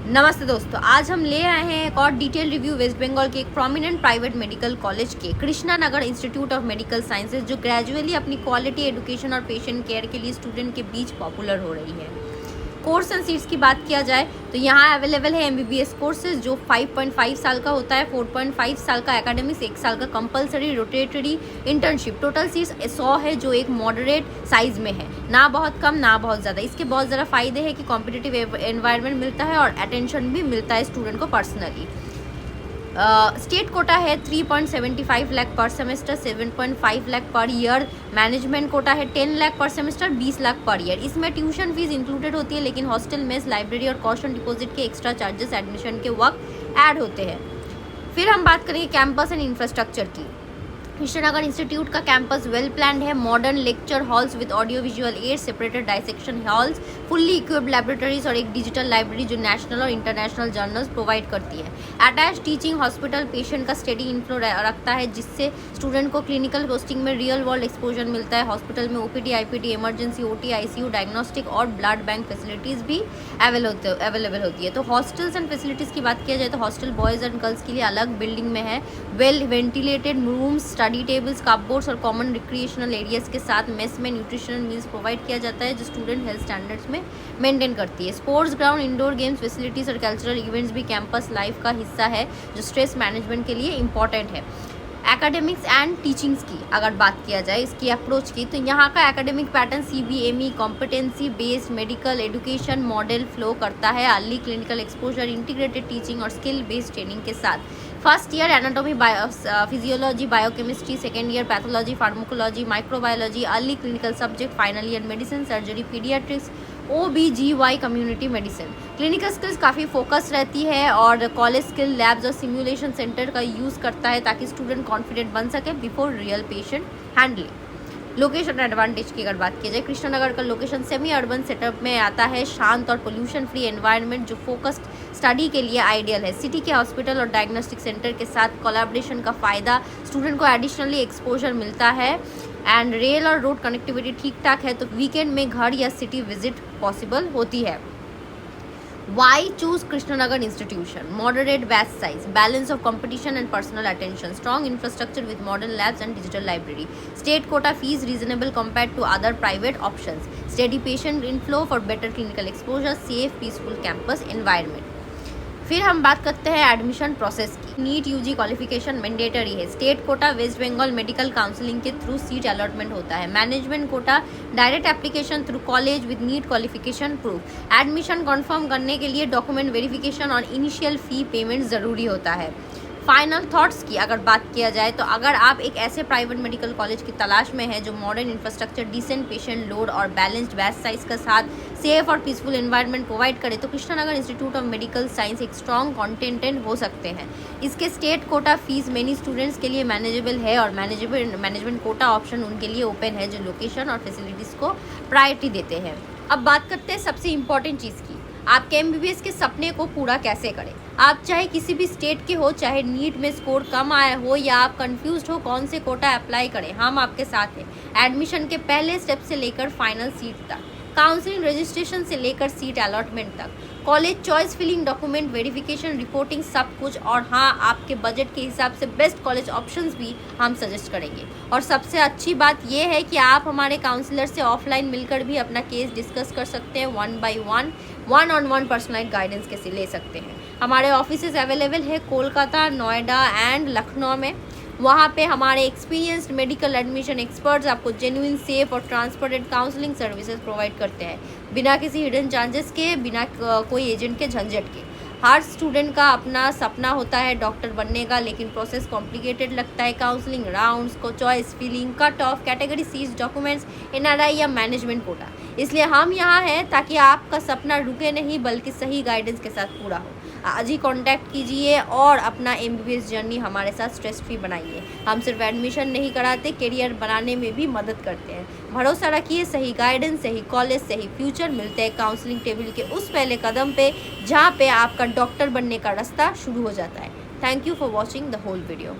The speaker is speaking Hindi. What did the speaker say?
नमस्ते दोस्तों, आज हम ले आए हैं एक और डिटेल रिव्यू वेस्ट बंगाल के एक प्रोमिनेंट प्राइवेट मेडिकल कॉलेज के Krishna Nagar institute of medical sciences, जो ग्रेजुअली अपनी क्वालिटी एजुकेशन और पेशेंट केयर के लिए स्टूडेंट के बीच पॉपुलर हो रही है। कोर्स एंड सीट्स की बात किया जाए तो यहाँ अवेलेबल है MBBS कोर्सेज जो 5.5 साल का होता है, 4.5 साल का एकेडमिक्स, 1 साल का compulsory rotatory internship. Total seats 100 है, जो एक मॉडरेट साइज में है, ना बहुत कम ना बहुत ज़्यादा। इसके बहुत ज़्यादा फायदे हैं कि कॉम्पिटिटिव एनवायरनमेंट मिलता है और अटेंशन भी मिलता है स्टूडेंट को पर्सनली। स्टेट कोटा है 3.75 लाख पर semester, 7.5 lakh per year. Management quota है 10 लाख पर सेमेस्टर, 20 लाख पर ईयर। इसमें ट्यूशन फीस इंक्लूडेड होती है, लेकिन हॉस्टल मेस, लाइब्रेरी और कॉशन डिपॉजिट के एक्स्ट्रा चार्जेस एडमिशन के वक्त ऐड होते हैं। फिर हम बात करेंगे कैंपस एंड इंफ्रास्ट्रक्चर की। कृष्णनगर इंस्टीट्यूट का कैंपस वेल प्लान्ड है। Modern lecture halls with audio visual aid, separated dissection halls, fully equipped laboratories और एक डिजिटल लाइब्रेरी जो नेशनल और इंटरनेशनल जर्नल्स प्रोवाइड करती है। अटैच टीचिंग हॉस्पिटल पेशेंट का स्टडी इन्फ्लो रखता है, जिससे स्टूडेंट को क्लिनिकल पोस्टिंग में रियल वर्ल्ड एक्सपोजर मिलता है। हॉस्पिटल में OPD, IPD, emergency, OT, ICU, diagnostic और ब्लड बैंक फैसिलिटीज़ भी अवेलेबल होती है। तो हॉस्टल्स एंड फैसिलिटीज़ की बात किया जाए तो हॉस्टल बॉयज़ एंड गर्ल्स के लिए अलग बिल्डिंग में है। Well ventilated rooms, study tables, cupboards और कॉमन रिक्रिएशनल एरियाज के साथ मेस में न्यूट्रिशनल मील्स प्रोवाइड किया जाता है, जो स्टूडेंट हेल्थ स्टैंडर्ड्स में मेंटेन करती है। Sports ground, indoor games facilities और कल्चरल इवेंट्स भी कैंपस लाइफ का हिस्सा है, जो स्ट्रेस मैनेजमेंट के लिए इंपॉर्टेंट है। एकेडमिक्स एंड टीचिंग्स की अगर बात किया जाए इसकी अप्रोच की, तो यहाँ का academic pattern CBME competency based medical education model flow करता है। Early clinical exposure, integrated teaching और स्किल बेस्ड ट्रेनिंग के साथ। First year anatomy, physiology, biochemistry, second year pathology, pharmacology, microbiology, early clinical subject, final year medicine, surgery, paediatrics, OBGY community medicine. Clinical skills काफ़ी फोकस रहती है और कॉलेज स्किल लैब्स और सिमुलेशन सेंटर का यूज़ करता है, ताकि स्टूडेंट कॉन्फिडेंट बन सके before real patient handling. Location advantage की अगर बात की जाए, कृष्णनगर का लोकेशन सेमी अर्बन सेटअप में आता है। शांत और पोल्यूशन फ्री एनवायरनमेंट जो फोकस्ड स्टडी के लिए आइडियल है। सिटी के हॉस्पिटल और डायग्नोस्टिक सेंटर के साथ कोलैबोरेशन का फ़ायदा, स्टूडेंट को एडिशनली एक्सपोजर मिलता है। एंड रेल और रोड कनेक्टिविटी ठीक ठाक है, तो वीकेंड में घर या सिटी विजिट पॉसिबल होती है। Why choose Krishnanagar institution? Moderate batch size, balance of competition and personal attention, strong infrastructure with modern labs and digital library, state quota fees reasonable compared to other private options, steady patient inflow for better clinical exposure, safe peaceful campus environment। फिर हम बात करते हैं एडमिशन प्रोसेस की। नीट UG क्वालिफिकेशन मैंडेटरी है। State quota West Bengal medical counselling के थ्रू सीट अलॉटमेंट होता है। Management quota direct application through college with NEET qualification proof. Admission confirm करने के लिए डॉक्यूमेंट वेरिफिकेशन और इनिशियल फ़ी पेमेंट ज़रूरी होता है। फाइनल थॉट्स की अगर बात किया जाए तो अगर आप एक ऐसे प्राइवेट मेडिकल कॉलेज की तलाश में है जो modern infrastructure, decent patient load और बैलेंस्ड बैच साइज के साथ सेफ और पीसफुल एनवायरनमेंट प्रोवाइड करे, तो Krishnanagar institute of medical science एक स्ट्रॉन्ग कॉन्टेंटेंट हो सकते हैं। इसके state quota fees many students के लिए मैनेजेबल है और मैनेजमेंट कोटा ऑप्शन उनके लिए ओपन है, जो लोकेशन और फैसिलिटीज़ को प्रायोरिटी देते हैं। अब बात करते हैं सबसे इम्पॉर्टेंट चीज़ की, आपके MBBS के सपने को पूरा कैसे करें। आप चाहे किसी भी स्टेट के हो, चाहे नीट में स्कोर कम आया हो या आप कंफ्यूज्ड हो कौन से कोटा अप्लाई करें, हम आपके साथ हैं। एडमिशन के पहले स्टेप से लेकर फाइनल सीट तक, काउंसलिंग रजिस्ट्रेशन से लेकर सीट अलॉटमेंट तक, college choice filling, document verification, reporting, सब कुछ। और हाँ, आपके बजट के हिसाब से बेस्ट कॉलेज ऑप्शंस भी हम सजेस्ट करेंगे। और सबसे अच्छी बात यह है कि आप हमारे काउंसलर से ऑफलाइन मिलकर भी अपना केस डिस्कस कर सकते हैं। 1 by 1 on 1 पर्सनलाइज्ड गाइडेंस कैसे ले सकते हैं। हमारे ऑफिसेज अवेलेबल है कोलकाता, नोएडा एंड लखनऊ में। वहाँ पे हमारे एक्सपीरियंस्ड मेडिकल एडमिशन एक्सपर्ट्स आपको जेन्युइन, सेफ और ट्रांसपेरेंट काउंसलिंग सर्विसेज प्रोवाइड करते हैं, बिना किसी हिडन चार्जेस के, बिना कोई एजेंट के झंझट के। हर स्टूडेंट का अपना सपना होता है डॉक्टर बनने का, लेकिन प्रोसेस कॉम्प्लिकेटेड लगता है। काउंसलिंग राउंड्स को, choice filling, cut off, categories, documents, NRI या मैनेजमेंट कोटा। इसलिए हम यहाँ हैं ताकि आपका सपना रुके नहीं, बल्कि सही गाइडेंस के साथ पूरा हो। आज ही कांटेक्ट कीजिए और अपना MBBS जर्नी हमारे साथ स्ट्रेस फ्री बनाइए। हम सिर्फ एडमिशन नहीं कराते, करियर बनाने में भी मदद करते हैं। भरोसा रखिए, सही गाइडेंस, सही कॉलेज, सही फ्यूचर मिलते हैं काउंसलिंग टेबल के उस पहले कदम पे, जहाँ पे आपका डॉक्टर बनने का रास्ता शुरू हो जाता है। Thank you for watching the whole video.